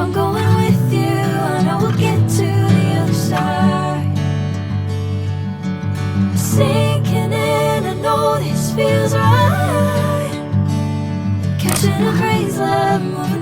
I'm going with you, I know we'll get to the other side. Sinking in, I know this feels right. Catching a crazy love, moving